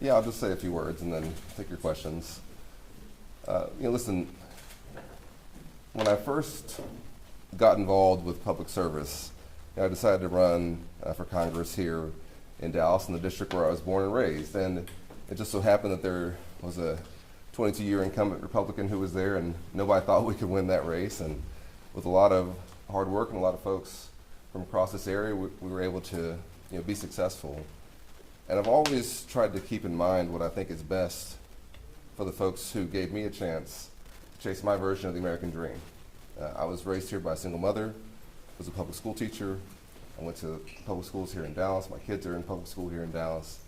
Yeah, I'll just say a few words and then take your questions. Listen, when I first got involved with public service, I decided to run for Congress here in Dallas, in the district where I was born and raised. And it just so happened that there was a 22-year incumbent Republican who was there, and nobody thought we could win that race. And with a lot of hard work and a lot of folks from across this area, we were able to be successful. And I've always tried to keep in mind what I think is best for the folks who gave me a chance to chase my version of the American dream. I was raised here by a single mother, was a public school teacher. I went to public schools here in Dallas. My kids are in public school here in Dallas.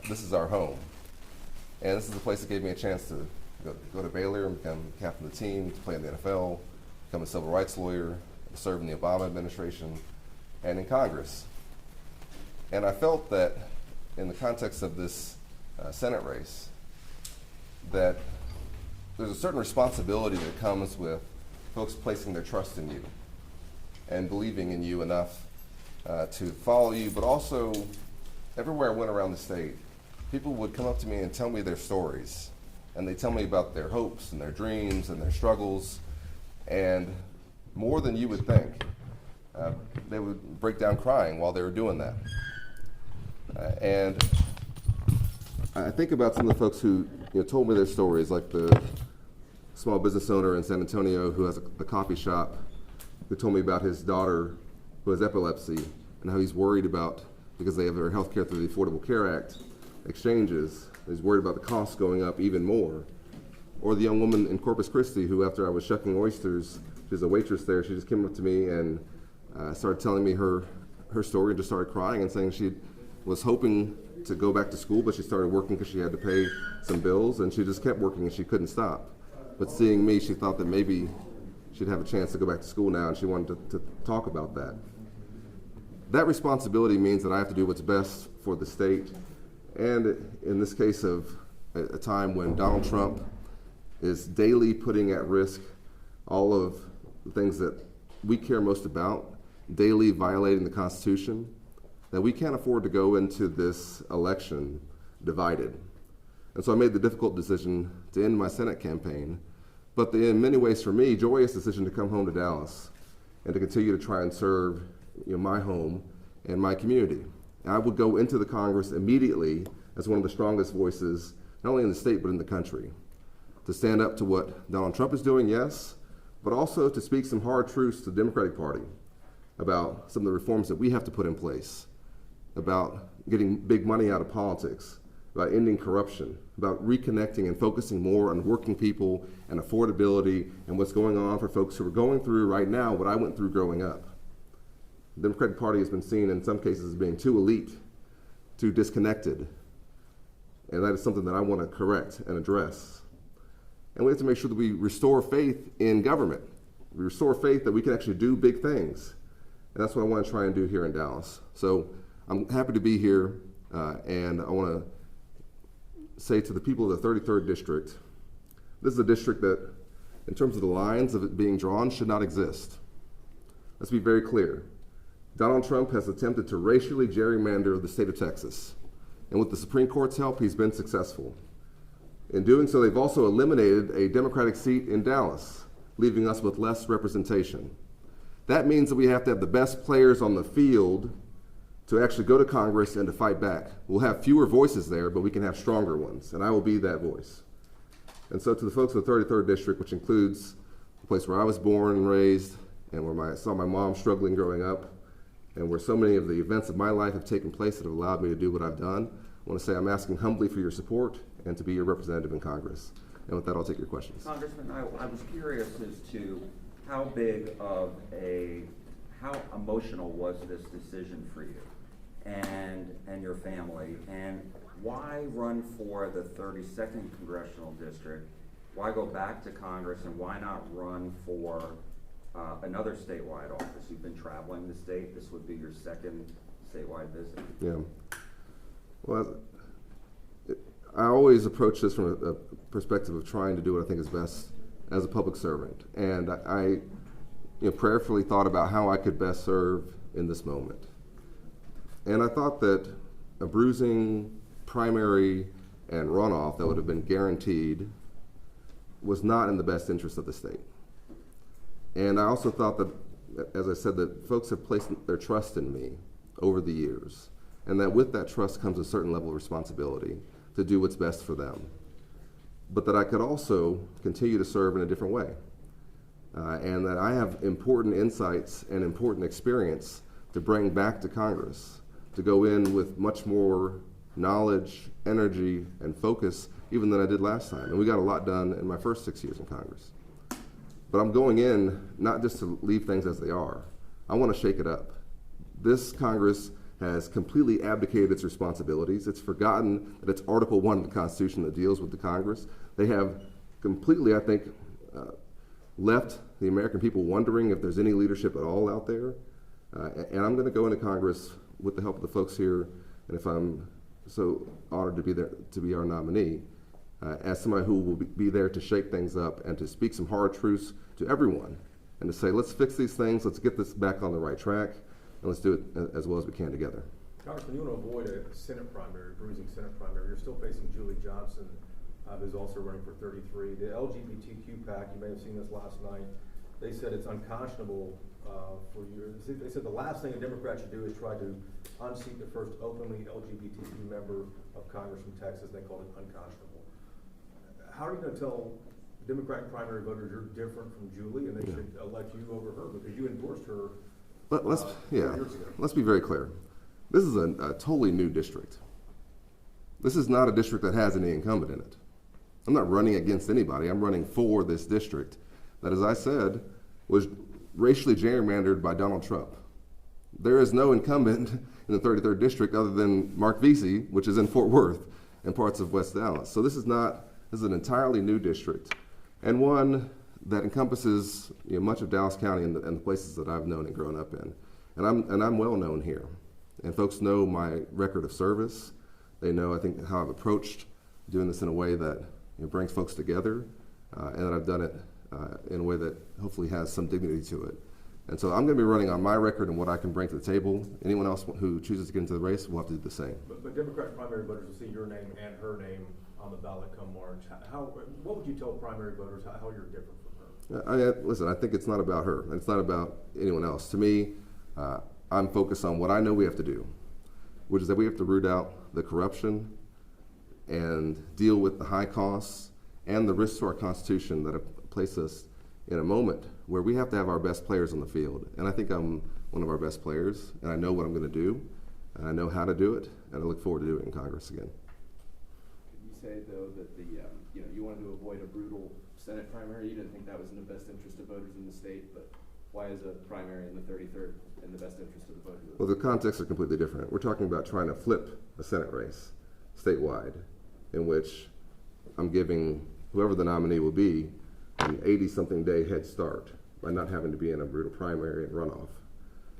This is our home. And this is the place that gave me a chance to go to Baylor and become captain of the team, to play in the NFL, become a civil rights lawyer, serve in the Obama administration, and in Congress. And I felt that in the context of this Senate race, that there's a certain responsibility that comes with folks placing their trust in you and believing in you enough to follow you, but also everywhere I went around the state, people would come up to me and tell me their stories, and they tell me about their hopes and their dreams and their struggles, and more than you would think, they would break down crying while they were doing that. And I think about some of the folks who told me their stories, like the small business owner in San Antonio who has a coffee shop, who told me about his daughter who has epilepsy and how he's worried about, because they have their health care through the Affordable Care Act exchanges, he's worried about the costs going up even more. Or the young woman in Corpus Christi who, after I was shucking oysters, she's a waitress there, she just came up to me and started telling me her story and just started crying and saying she was hoping to go back to school, but she started working because she had to pay some bills, and she just kept working and she couldn't stop. But seeing me, she thought that maybe she'd have a chance to go back to school now, and she wanted to talk about that. That responsibility means that I have to do what's best for the state, and in this case of a time when Donald Trump is daily putting at risk all of the things that we care most about, daily violating the Constitution, that we can't afford to go into this election divided. And so I made the difficult decision to end my Senate campaign, but the, in many ways for me, joyous decision to come home to Dallas and to continue to try and serve my home and my community. And I would go into the Congress immediately as one of the strongest voices, not only in the state, but in the country, to stand up to what Donald Trump is doing, yes, but also to speak some hard truths to the Democratic Party about some of the reforms that we have to put in place, about getting big money out of politics, about ending corruption, about reconnecting and focusing more on working people and affordability and what's going on for folks who are going through right now what I went through growing up. The Democratic Party has been seen in some cases as being too elite, too disconnected, and that is something that I want to correct and address. And we have to make sure that we restore faith in government. We restore faith that we can actually do big things. And that's what I want to try and do here in Dallas. So I'm happy to be here, and I want to say to the people of the 33rd District, this is a district that, in terms of the lines of it being drawn, should not exist. Let's be very clear. Donald Trump has attempted to racially gerrymander the state of Texas, and with the Supreme Court's help, he's been successful. In doing so, they've also eliminated a Democratic seat in Dallas, leaving us with less representation. That means that we have to have the best players on the field to actually go to Congress and to fight back. We'll have fewer voices there, but we can have stronger ones, and I will be that voice. And so to the folks of the 33rd District, which includes the place where I was born and raised, and where I saw my mom struggling growing up, and where so many of the events of my life have taken place that have allowed me to do what I've done, I want to say I'm asking humbly for your support and to be your representative in Congress. And with that, I'll take your questions. Congressman, I was curious as to how emotional was this decision for you and your family, and why run for the 32nd Congressional District? Why go back to Congress, and why not run for another statewide office? You've been traveling the state. This would be your second statewide visit. Yeah. Well, I always approach this from a perspective of trying to do what I think is best as a public servant. And I prayerfully thought about how I could best serve in this moment. And I thought that a bruising primary and runoff that would have been guaranteed was not in the best interest of the state. And I also thought that, as I said, that folks have placed their trust in me over the years, and that with that trust comes a certain level of responsibility to do what's best for them. But that I could also continue to serve in a different way. And that I have important insights and important experience to bring back to Congress, to go in with much more knowledge, energy, and focus even than I did last time. And we got a lot done in my first 6 years in Congress. But I'm going in not just to leave things as they are. I want to shake it up. This Congress has completely abdicated its responsibilities. It's forgotten that it's Article 1 of the Constitution that deals with the Congress. They have completely, I think, left the American people wondering if there's any leadership at all out there. And I'm going to go into Congress with the help of the folks here, and if I'm so honored to be there, to be our nominee, as somebody who will be there to shake things up and to speak some hard truths to everyone, and to say, let's fix these things, let's get this back on the right track, and let's do it as well as we can together. Congressman, you want to avoid a Senate primary, a bruising Senate primary. You're still facing Julie Johnson, who's also running for 33. The LGBTQ PAC, you may have seen this last night, they said it's unconscionable for you. They said the last thing a Democrat should do is try to unseat the first openly LGBTQ member of Congress from Texas. They called it unconscionable. How are you going to tell Democratic primary voters you're different from Julie and they should elect you over her because you endorsed her? Let's be very clear. This is a totally new district. This is not a district that has any incumbent in it. I'm not running against anybody. I'm running for this district that, as I said, was racially gerrymandered by Donald Trump. There is no incumbent in the 33rd district other than Mark Vesey, which is in Fort Worth and parts of West Dallas. So this is an entirely new district, and one that encompasses much of Dallas County and the places that I've known and grown up in. And I'm well known here. And folks know my record of service. They know, I think, how I've approached doing this in a way that brings folks together, and that I've done it in a way that hopefully has some dignity to it. And so I'm going to be running on my record and what I can bring to the table. Anyone else who chooses to get into the race will have to do the same. But Democratic primary voters will see your name and her name on the ballot come March. What would you tell primary voters how you're different from her? Listen, I think it's not about her. It's not about anyone else. To me, I'm focused on what I know we have to do, which is that we have to root out the corruption and deal with the high costs and the risks to our Constitution that have placed us in a moment where we have to have our best players on the field. And I think I'm one of our best players, and I know what I'm going to do, and I know how to do it, and I look forward to doing it in Congress again. Could you say, though, that you wanted to avoid a brutal Senate primary? You didn't think that was in the best interest of voters in the state, but why is a primary in the 33rd in the best interest of the voters? Well, the contexts are completely different. We're talking about trying to flip a Senate race statewide, in which I'm giving whoever the nominee will be an 80-something day head start by not having to be in a brutal primary and runoff,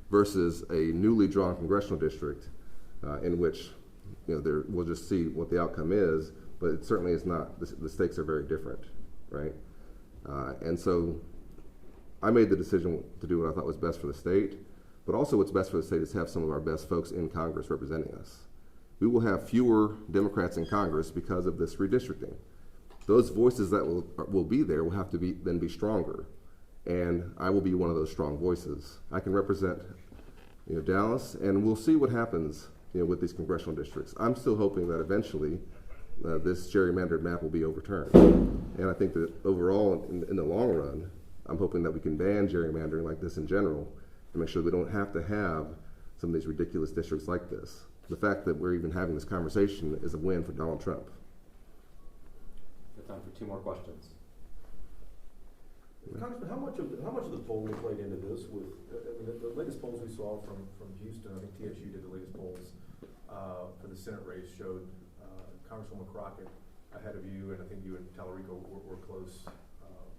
versus a newly drawn congressional district in which we'll just see what the outcome is, but it certainly is not. The stakes are very different, right? And so I made the decision to do what I thought was best for the state, but also what's best for the state is to have some of our best folks in Congress representing us. We will have fewer Democrats in Congress because of this redistricting. Those voices that will be there will have to then be stronger, and I will be one of those strong voices. I can represent Dallas, and we'll see what happens with these congressional districts. I'm still hoping that eventually this gerrymandered map will be overturned, and I think that overall in the long run, I'm hoping that we can ban gerrymandering like this in general to make sure we don't have to have some of these ridiculous districts like this. The fact that we're even having this conversation is a win for Donald Trump. We have time for 2 more questions. Congressman, how much of the polling played into this? The latest polls we saw from Houston, I think TSU did the latest polls for the Senate race, showed Congresswoman Crockett ahead of you, and I think you and Tallarico were close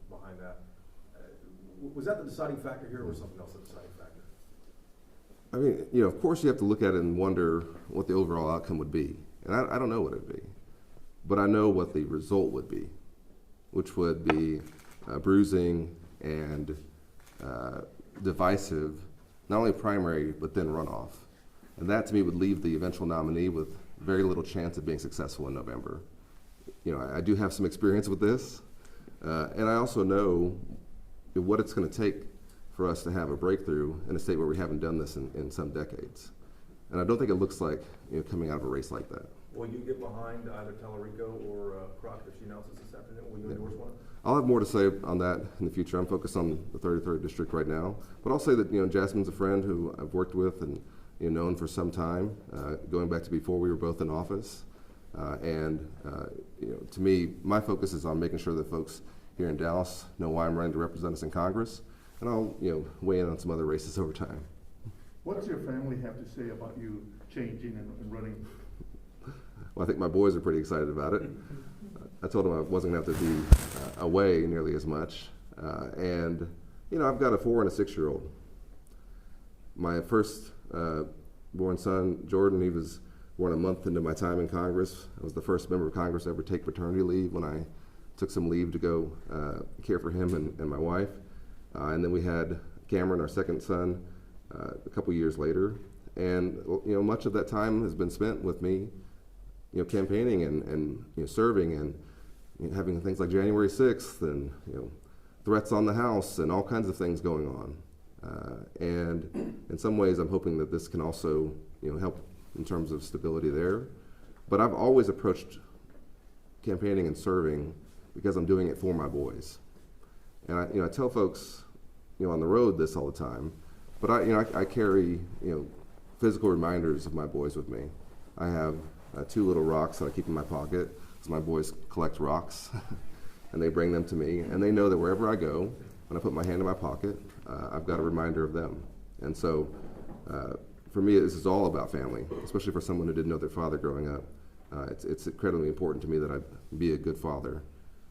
behind that. Was that the deciding factor here, or was something else the deciding factor? I mean, of course you have to look at it and wonder what the overall outcome would be. And I don't know what it would be. But I know what the result would be, which would be bruising and divisive, not only primary, but then runoff. And that, to me, would leave the eventual nominee with very little chance of being successful in November. You know, I do have some experience with this, and I also know what it's going to take for us to have a breakthrough in a state where we haven't done this in some decades. And I don't think it looks like, you know, coming out of a race like that. Will you get behind either Tallarico or Crockett if she announces this afternoon? Will you endorse one? I'll have more to say on that in the future. I'm focused on the 33rd district right now, but I'll say that, you know, Jasmine's a friend who I've worked with and, you know, known for some time, going back to before we were both in office. You know, to me, my focus is on making sure that folks here in Dallas know why I'm running to represent us in Congress, and I'll, you know, weigh in on some other races over time. What does your family have to say about you changing and running? Well, I think my boys are pretty excited about it. I told them I wasn't going to have to be away nearly as much. And, you know, I've got a 4 and a 6-year-old. My first born son, Jordan, he was born a month into my time in Congress. I was the first member of Congress to ever take paternity leave when I took some leave to go care for him and my wife. And then we had Cameron, our second son, a couple years later. And, you know, much of that time has been spent with me, you know, campaigning and you know, serving and, you know, having things like January 6th and, you know, threats on the House and all kinds of things going on. And in some ways, I'm hoping that this can also, you know, help in terms of stability there. But I've always approached campaigning and serving because I'm doing it for my boys. And I tell folks, you know, on the road this all the time, but I carry, you know, physical reminders of my boys with me. I have 2 little rocks that I keep in my pocket, because my boys collect rocks, and they bring them to me, and they know that wherever I go, when I put my hand in my pocket, I've got a reminder of them. And so, for me, this is all about family, especially for someone who didn't know their father growing up. It's incredibly important to me that I be a good father.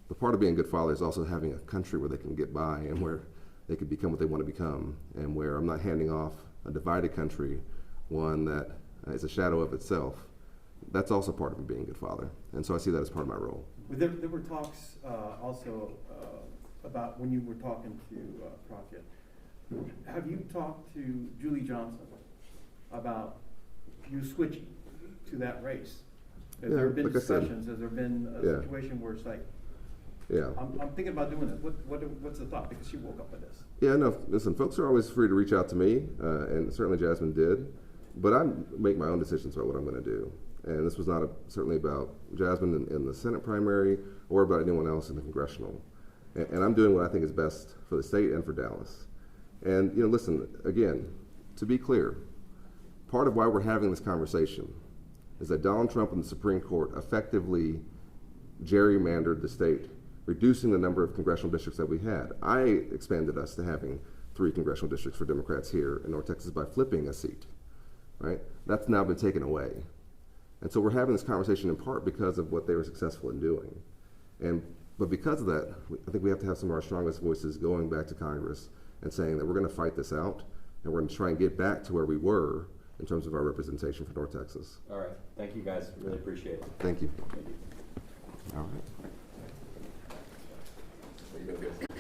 But part of being a good father is also having a country where they can get by and where they can become what they want to become, and where I'm not handing off a divided country, one that is a shadow of itself. That's also part of being a good father, and so I see that as part of my role. There were talks also about when you were talking to Crockett. Have you talked to Julie Johnson about you switching to that race? Has there been like I said, discussions? Has there been a situation where it's like, yeah, I'm thinking about doing this. What's the thought? Because she woke up with this. Yeah, no, listen, folks are always free to reach out to me, and certainly Jasmine did, but I make my own decisions about what I'm going to do. And this was not certainly about Jasmine in the Senate primary or about anyone else in the congressional. And I'm doing what I think is best for the state and for Dallas. And, you know, listen, again, to be clear, part of why we're having this conversation is that Donald Trump and the Supreme Court effectively gerrymandered the state, reducing the number of congressional districts that we had. I expanded us to having 3 congressional districts for Democrats here in North Texas by flipping a seat, right? That's now been taken away. And so we're having this conversation in part because of what they were successful in doing. But because of that, I think we have to have some of our strongest voices going back to Congress and saying that we're going to fight this out, and we're going to try and get back to where we were in terms of our representation for North Texas. All right. Thank you, guys. Really appreciate it. Thank you. Thank you. All right.